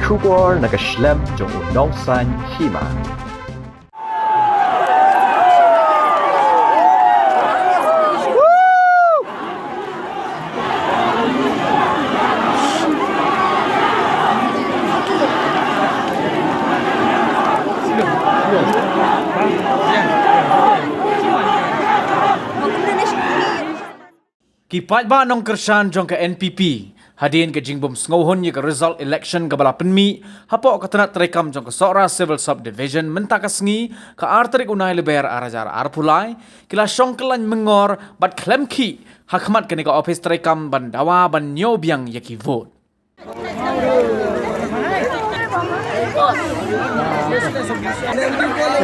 Kubor nag-slem jong unongsan hima. Kipat ba nong kersan jong ke NPP hadin ke jingbom sngohon ye ke result election ke bala penmi hapo ka tanat terekam jong ke Sora Civil Subdivision mentaka sngi ka arterik unai leber arajar arpulai kila syongkelan mengor bat klemki hakmat ke ka office terekam ban dawa ban nyobiang ye ki vote.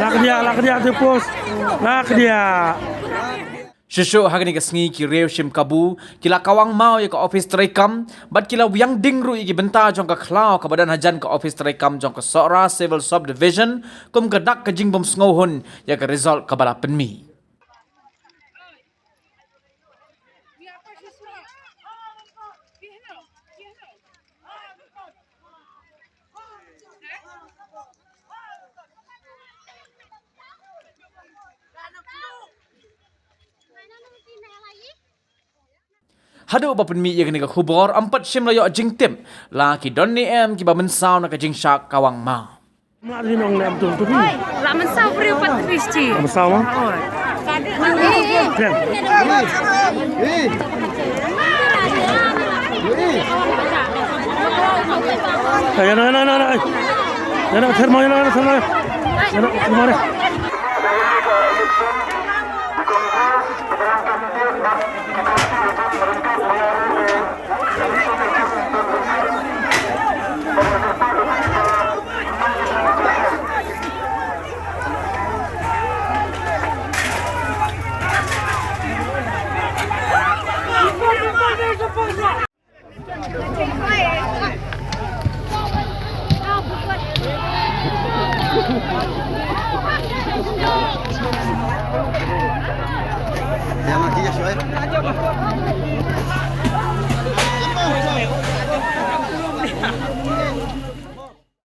Lak dia tu pos. Lak dia. Shushu hagani ka sngi ki rew shim kabu kila kawang mau ye ka office terekam bat kila wiang dingru ye ki benta jong ka klau ka badan hajan ka office terekam jong ka Sora Civil Subdivision kum ka dak ka jingbom sngohon ye ka result ka bala penmi. Hadu ba penmi ye kini ka khubor empat shim layo jing tim la ki donni em ki ba mensau na ka jing syak kawang ma. Mak dia nong nam tu tu. Lah mensau beri 4 Kristi. Sama mah. Kan. Ya na. Ya na thermo ya na thermo. Ya na thermo. Ya mati ya Shoaib.